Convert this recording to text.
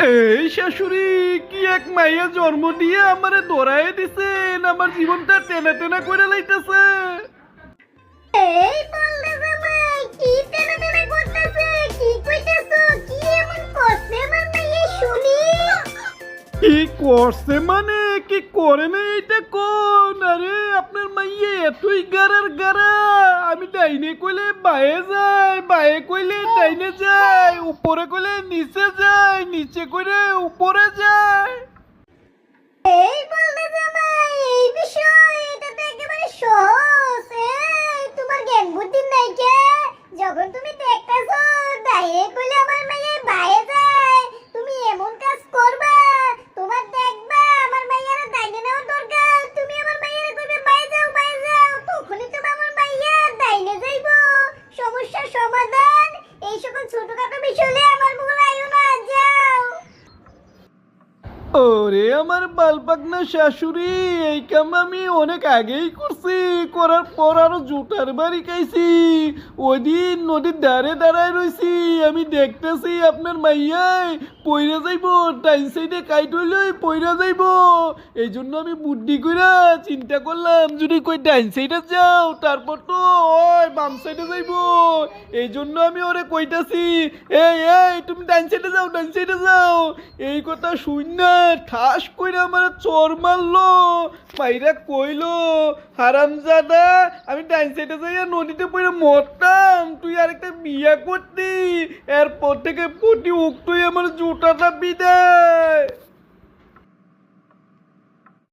এই শাশুড়ি কি এক মাইয়া জন্ম দিয়ে আমারে ধরায় দিছেন, আমার জীবনটা টেনা টেনা করে লাইতেছে। এই বলদা জামাই কি তেনা তেনা করতেছে, কি কইতাছো, কি এমন করছে আমার মেয়ে শুনি? কি করছে মানে কি করে না এটা কোন? আরে আপনার মাইয়ে এতই গারার গারা, আমি ডাইনে কইলে বায়ে যায়, বায়ে কইলে ডাইনে যায়, উপরে কইলে নিচে যায়, নিচে কইলে উপরে যায়। এই বলদা জামাই এই বিষয় এটা তো একেবারে সহজ। এই তোমার জ্ঞান বুদ্ধি নাই কে? যখন তুমি দেখতেছো দাইরে কইলে আমার মেয়ে বাইরে যায়, তুমি এমন কাজ করবা, তোমার দেখবা আমার মেয়ের দাইনে নেওয়া দরকার, তুমি আমার মেয়ের কইবে বাইরে যাও বাইরে যাও, তখনই তো আমার মাইয়া দাইনে যাইবো। সমস্যার সমাধান এই সকল ছোটখাটো বিষয় নিয়ে আমার মুখে আইও না, যাও। ওরে আমার বালপাকনা শাশুড়ি, এই কাম আমি অনেক আগেই করছি, করার পর আরো জুতার বাড়ি খাইছি। ওই দিন নদীর ধারে দাঁড়ায় রইছি, আমি দেখতেছি আপনার মাইয়াই পইরা যাইবো, টাইম সাইডে কাইট হইলই পইরা যাইবো। এই জন্য আমি বুদ্ধি কইরা চিন্তা করলাম যদি কই ডাইন সাইডে যাও তারপর তো ওই বাম সাইডে যাইবো। এই জন্য আমি ওরে কইতাছি এই এই তুমি ডাইন সাইডে যাও, ডাইন সাইডে যাও। এই কথা শুন না ঠাস কইরা আমার চোর মারলো, মাইরা কইলো হারামজাদা আমি ডাইন সাইডে যাইয়া নদীতে পড়ে মরতাম, তুই আরেকটা বিয়া করতি। এরপর থেকে প্রতি উক্তই আমার জুতাটা বিদায়।